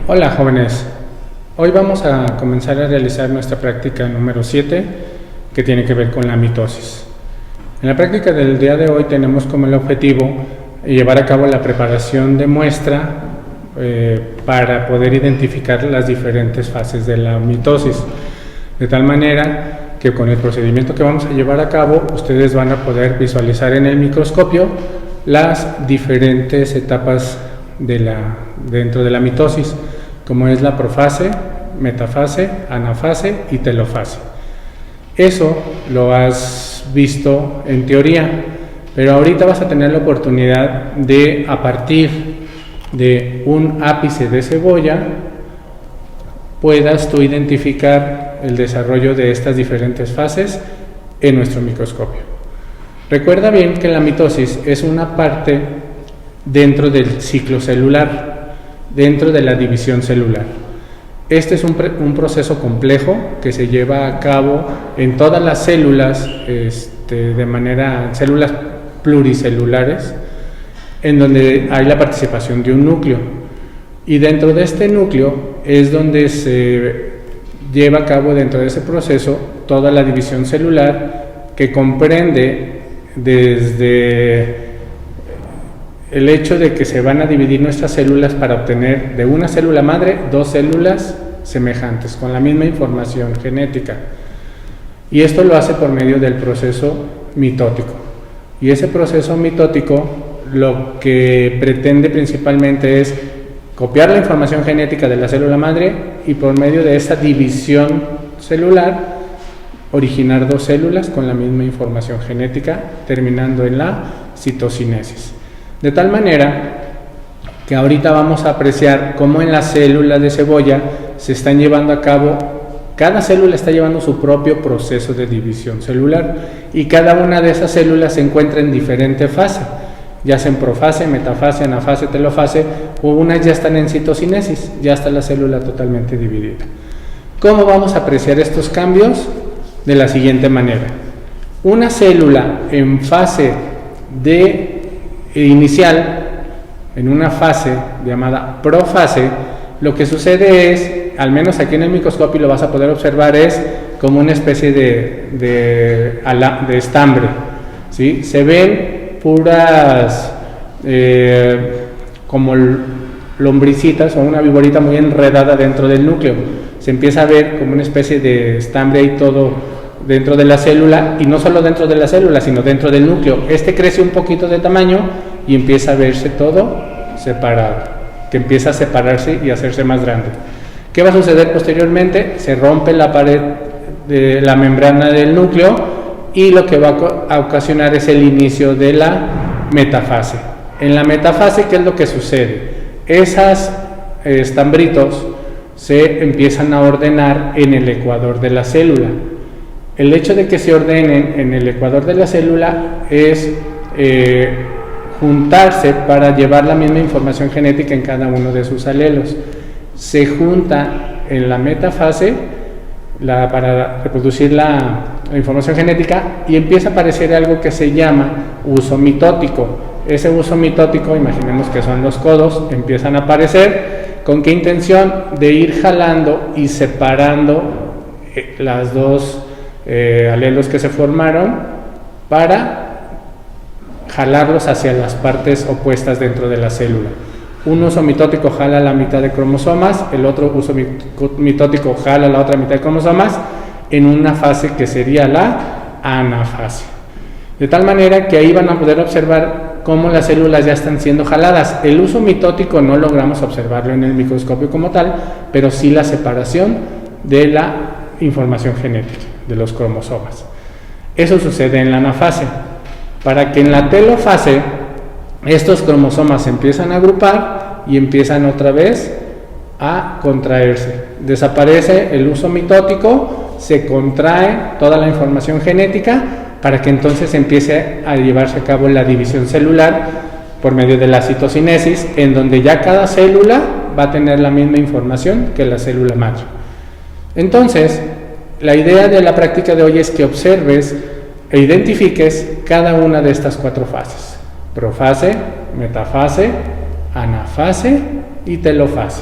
Hola jóvenes, hoy vamos a comenzar a realizar nuestra práctica número 7 que tiene que ver con la mitosis. En la práctica del día de hoy tenemos como el objetivo llevar a cabo la preparación de muestra para poder identificar las diferentes fases de la mitosis, de tal manera que con el procedimiento que vamos a llevar a cabo ustedes van a poder visualizar en el microscopio las diferentes etapas dentro de la mitosis, como es la profase, metafase, anafase y telofase. Eso lo has visto en teoría, pero ahorita vas a tener la oportunidad de, a partir de un ápice de cebolla, puedas tú identificar el desarrollo de estas diferentes fases en nuestro microscopio. Recuerda bien que la mitosis es una parte dentro del ciclo celular, dentro de la división celular. Este es un proceso complejo que se lleva a cabo en todas las células, células pluricelulares, en donde hay la participación de un núcleo. Y dentro de este núcleo es donde se lleva a cabo, dentro de ese proceso, toda la división celular, que comprende desde el hecho de que se van a dividir nuestras células para obtener de una célula madre dos células semejantes con la misma información genética, y esto lo hace por medio del proceso mitótico. Y ese proceso mitótico lo que pretende principalmente es copiar la información genética de la célula madre y por medio de esa división celular originar dos células con la misma información genética, terminando en la citocinesis. De tal manera que ahorita vamos a apreciar cómo en las células de cebolla se están llevando a cabo, cada célula está llevando su propio proceso de división celular, y cada una de esas células se encuentra en diferente fase, ya sea en profase, metafase, anafase, telofase, o unas ya están en citocinesis, ya está la célula totalmente dividida. ¿Cómo vamos a apreciar estos cambios? De la siguiente manera: una célula en fase inicial, en una fase llamada profase, lo que sucede es, al menos aquí en el microscopio lo vas a poder observar, es como una especie de estambre, ¿sí? Se ven puras como lombricitas o una viborita muy enredada dentro del núcleo. Se empieza a ver como una especie de estambre y todo dentro de la célula, y no solo dentro de la célula, sino dentro del núcleo. Este crece un poquito de tamaño y empieza a verse todo separado, que empieza a separarse y a hacerse más grande. ¿Qué va a suceder posteriormente? Se rompe la pared de la membrana del núcleo, y lo que va a ocasionar es el inicio de la metafase. En la metafase, ¿qué es lo que sucede? Esas estambritos se empiezan a ordenar en el ecuador de la célula. El hecho de que se ordenen en el ecuador de la célula es juntarse para llevar la misma información genética en cada uno de sus alelos. Se junta en la metafase para reproducir la información genética, y empieza a aparecer algo que se llama uso mitótico. Ese uso mitótico, imaginemos que son los codos, empiezan a aparecer. ¿Con qué intención? De ir jalando y separando las dos alelos que se formaron, para jalarlos hacia las partes opuestas dentro de la célula. Un uso mitótico jala la mitad de cromosomas, el otro uso mitótico jala la otra mitad de cromosomas, en una fase que sería la anafase. De tal manera que ahí van a poder observar cómo las células ya están siendo jaladas. El uso mitótico no logramos observarlo en el microscopio como tal, pero sí la separación de la información genética de los cromosomas. Eso sucede en la anafase. Para que en la telofase estos cromosomas se empiezan a agrupar y empiezan otra vez a contraerse. Desaparece el uso mitótico, se contrae toda la información genética, para que entonces empiece a llevarse a cabo la división celular por medio de la citocinesis, en donde ya cada célula va a tener la misma información que la célula madre. Entonces, la idea de la práctica de hoy es que observes e identifiques cada una de estas cuatro fases: profase, metafase, anafase y telofase.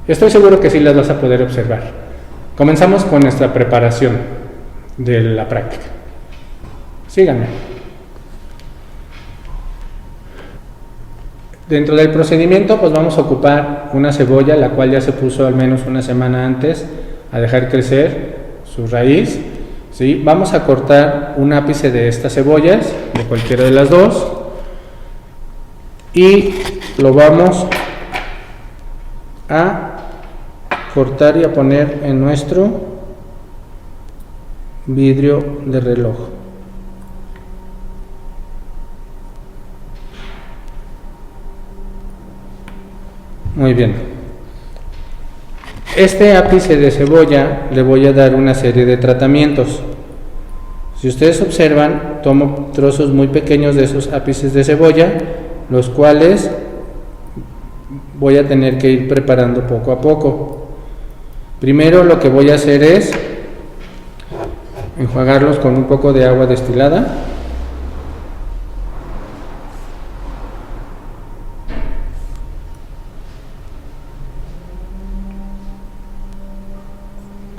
Estoy seguro que sí las vas a poder observar. Comenzamos con nuestra preparación de la práctica. Síganme. Dentro del procedimiento, pues vamos a ocupar una cebolla, la cual ya se puso al menos una semana antes a dejar crecer su raíz. ¿Sí? Vamos a cortar un ápice de estas cebollas, de cualquiera de las dos, y lo vamos a cortar y a poner en nuestro vidrio de reloj. Muy bien. Este ápice de cebolla le voy a dar una serie de tratamientos. Si ustedes observan, tomo trozos muy pequeños de esos ápices de cebolla, los cuales voy a tener que ir preparando poco a poco. Primero lo que voy a hacer es enjuagarlos con un poco de agua destilada.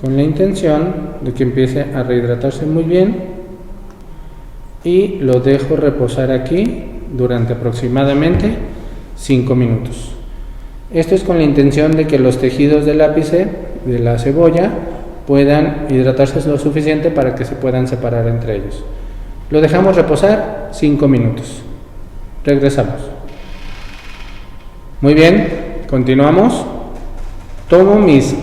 Con la intención de que empiece a rehidratarse muy bien, y lo dejo reposar aquí durante aproximadamente 5 minutos. Esto es con la intención de que los tejidos del ápice de la cebolla puedan hidratarse lo suficiente para que se puedan separar entre ellos. Lo dejamos reposar 5 minutos. Regresamos. Muy bien, continuamos. Tomo mis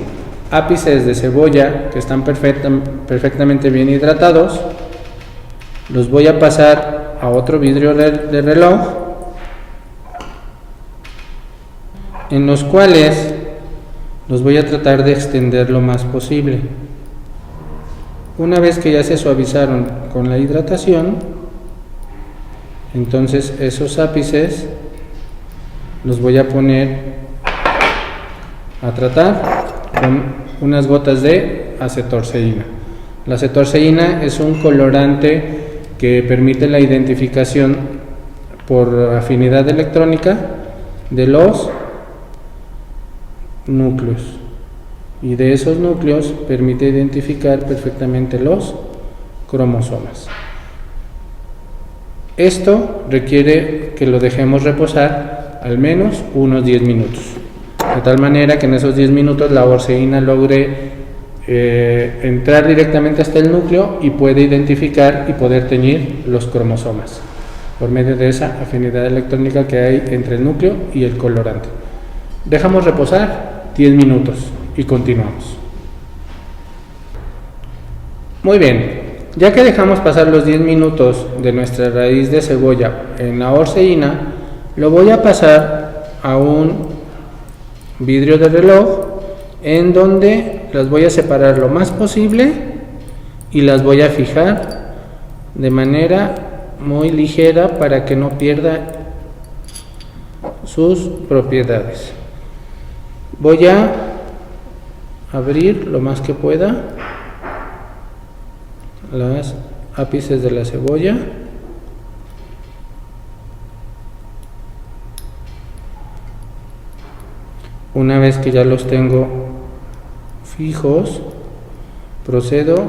ápices de cebolla que están perfectamente bien hidratados, los voy a pasar a otro vidrio de reloj, en los cuales los voy a tratar de extender lo más posible. Una vez que ya se suavizaron con la hidratación, entonces esos ápices los voy a poner a tratar con unas gotas de acetorceína. La acetorceína es un colorante que permite la identificación por afinidad electrónica de los núcleos, y de esos núcleos permite identificar perfectamente los cromosomas. Esto requiere que lo dejemos reposar al menos unos 10 minutos, de tal manera que en esos 10 minutos la orceína logre entrar directamente hasta el núcleo y puede identificar y poder teñir los cromosomas por medio de esa afinidad electrónica que hay entre el núcleo y el colorante. Dejamos reposar 10 minutos y continuamos. Muy bien, ya que dejamos pasar los 10 minutos de nuestra raíz de cebolla en la orceína, lo voy a pasar a un vidrio de reloj en donde las voy a separar lo más posible y las voy a fijar de manera muy ligera para que no pierda sus propiedades. Voy a abrir lo más que pueda las ápices de la cebolla. Una vez que ya los tengo fijos, procedo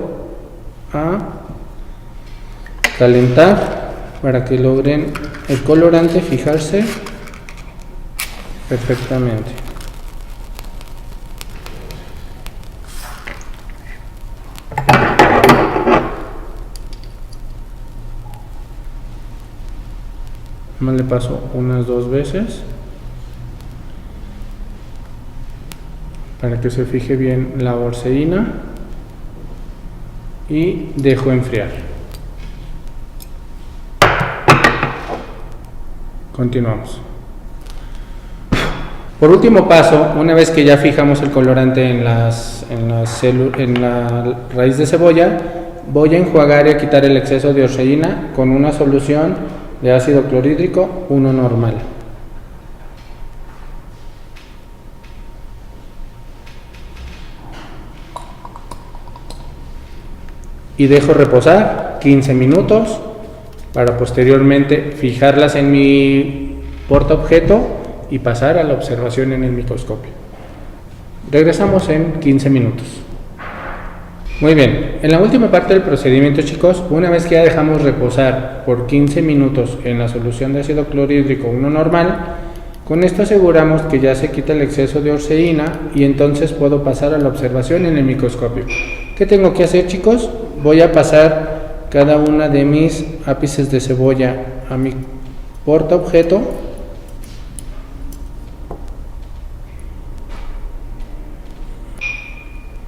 a calentar para que logren el colorante fijarse perfectamente. Más le paso unas 2 veces para que se fije bien la orceína y dejo enfriar. Continuamos. Por último paso, una vez que ya fijamos el colorante en la raíz de cebolla, voy a enjuagar y a quitar el exceso de orceína con una solución de ácido clorhídrico 1 normal. Y dejo reposar 15 minutos para posteriormente fijarlas en mi portaobjeto y pasar a la observación en el microscopio. Regresamos en 15 minutos. Muy bien, en la última parte del procedimiento, chicos, una vez que ya dejamos reposar por 15 minutos en la solución de ácido clorhídrico 1 normal, con esto aseguramos que ya se quita el exceso de orceína y entonces puedo pasar a la observación en el microscopio. ¿Qué tengo que hacer, chicos? Voy a pasar cada una de mis ápices de cebolla a mi portaobjeto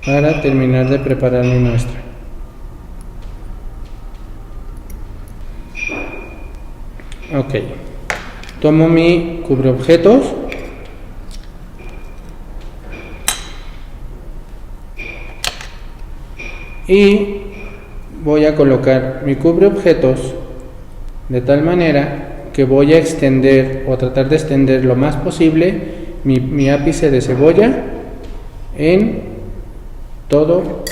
para terminar de preparar mi muestra. Ok, tomo mi cubreobjetos y voy a colocar mi cubreobjetos de tal manera que voy a extender o tratar de extender lo más posible mi ápice de cebolla en todo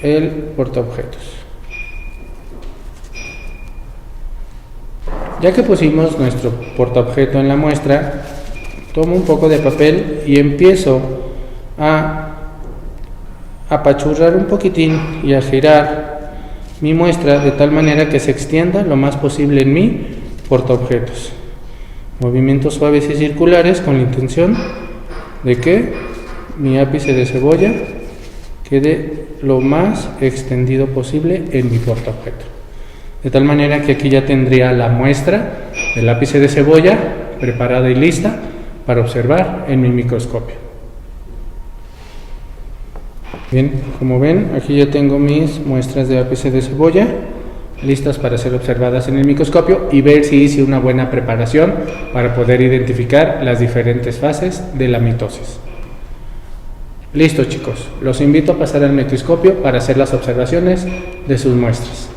el portaobjetos. Ya que pusimos nuestro portaobjeto en la muestra, tomo un poco de papel y empiezo a apachurrar un poquitín y a girar mi muestra de tal manera que se extienda lo más posible en mi portaobjetos. Movimientos suaves y circulares con la intención de que mi ápice de cebolla quede lo más extendido posible en mi portaobjeto. De tal manera que aquí ya tendría la muestra del ápice de cebolla preparada y lista para observar en mi microscopio. Bien, como ven, aquí ya tengo mis muestras de ápice de cebolla listas para ser observadas en el microscopio y ver si hice una buena preparación para poder identificar las diferentes fases de la mitosis. Listo, chicos, los invito a pasar al microscopio para hacer las observaciones de sus muestras.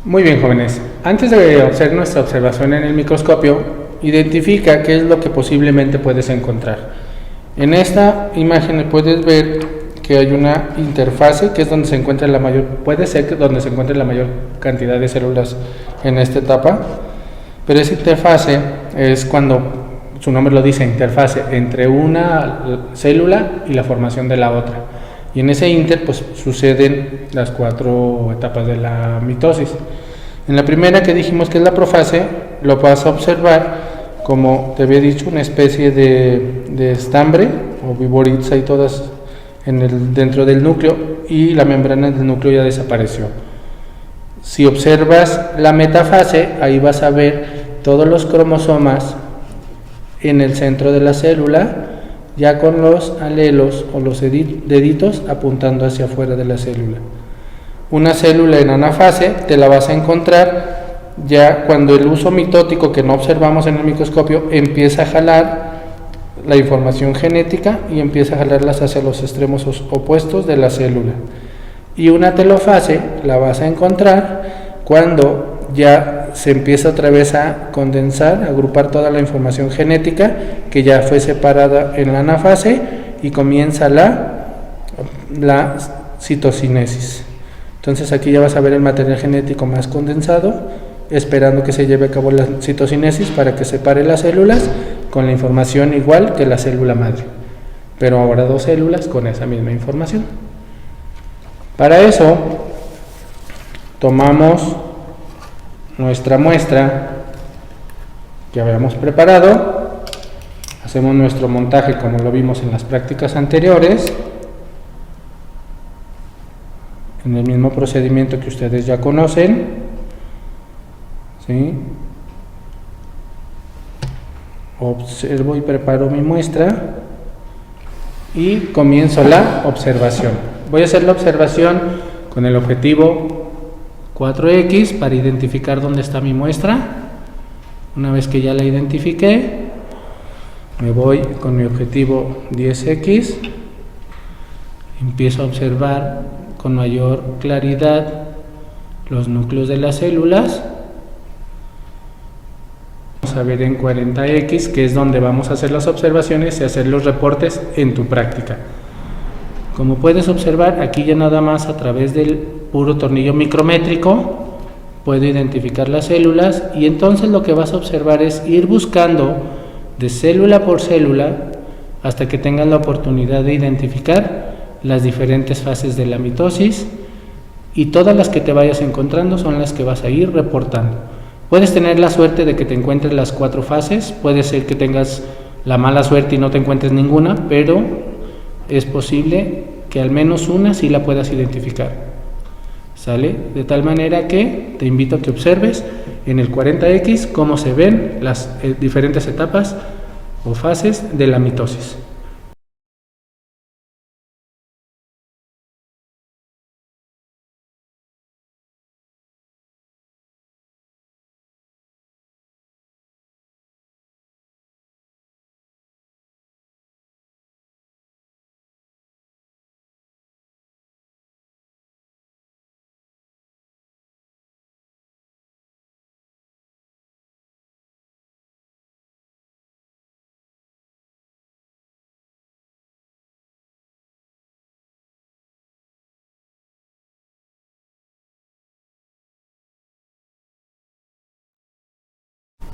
Muy bien, jóvenes, antes de hacer nuestra observación en el microscopio, identifica qué es lo que posiblemente puedes encontrar. En esta imagen puedes ver que hay una interfase que es donde se encuentra la mayor, puede ser que donde se encuentre la mayor cantidad de células en esta etapa, pero esa interfase es cuando su nombre lo dice, interfase entre una célula y la formación de la otra. Y en ese inter pues suceden las 4 etapas de la mitosis. En la primera, que dijimos que es la profase, lo vas a observar como te había dicho, una especie de estambre o viboritza y todas dentro del núcleo, y la membrana del núcleo ya desapareció. Si observas la metafase, ahí vas a ver todos los cromosomas en el centro de la célula, ya con los alelos o los deditos apuntando hacia afuera de la célula. Una célula en anafase te la vas a encontrar ya cuando el uso mitótico, que no observamos en el microscopio, empieza a jalar la información genética y empieza a jalarlas hacia los extremos opuestos de la célula. Y una telofase la vas a encontrar cuando ya se empieza otra vez a condensar, a agrupar toda la información genética que ya fue separada en la anafase, y comienza la citocinesis. Entonces aquí ya vas a ver el material genético más condensado, esperando que se lleve a cabo la citocinesis para que separe las células con la información igual que la célula madre, pero ahora 2 células con esa misma información. Para eso tomamos nuestra muestra que habíamos preparado, hacemos nuestro montaje como lo vimos en las prácticas anteriores, en el mismo procedimiento que ustedes ya conocen, ¿sí? Observo y preparo mi muestra y comienzo la observación. Voy a hacer la observación con el objetivo 4X para identificar dónde está mi muestra. Una vez que ya la identifiqué, me voy con mi objetivo 10X, empiezo a observar con mayor claridad los núcleos de las células. Vamos a ver en 40X, que es donde vamos a hacer las observaciones y hacer los reportes en tu práctica. Como puedes observar, aquí ya nada más a través del puro tornillo micrométrico puedo identificar las células, y entonces lo que vas a observar es ir buscando de célula por célula hasta que tengas la oportunidad de identificar las diferentes fases de la mitosis, y todas las que te vayas encontrando son las que vas a ir reportando. Puedes tener la suerte de que te encuentres las 4 fases, puede ser que tengas la mala suerte y no te encuentres ninguna, pero es posible que al menos una sí la puedas identificar. ¿Sale? De tal manera que te invito a que observes en el 40X cómo se ven las diferentes etapas o fases de la mitosis.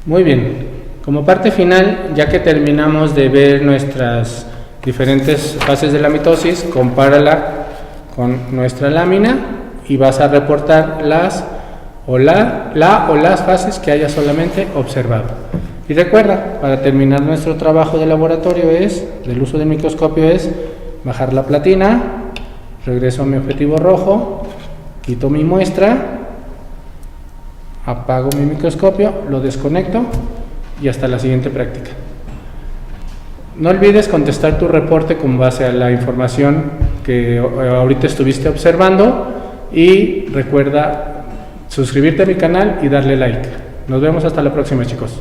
Muy bien, como parte final, ya que terminamos de ver nuestras diferentes fases de la mitosis, compárala con nuestra lámina y vas a reportar las o las fases que hayas solamente observado. Y recuerda, para terminar nuestro trabajo de laboratorio del uso del microscopio es bajar la platina, regreso a mi objetivo rojo, quito mi muestra, apago mi microscopio, lo desconecto y hasta la siguiente práctica. No olvides contestar tu reporte con base a la información que ahorita estuviste observando y recuerda suscribirte a mi canal y darle like. Nos vemos hasta la próxima, chicos.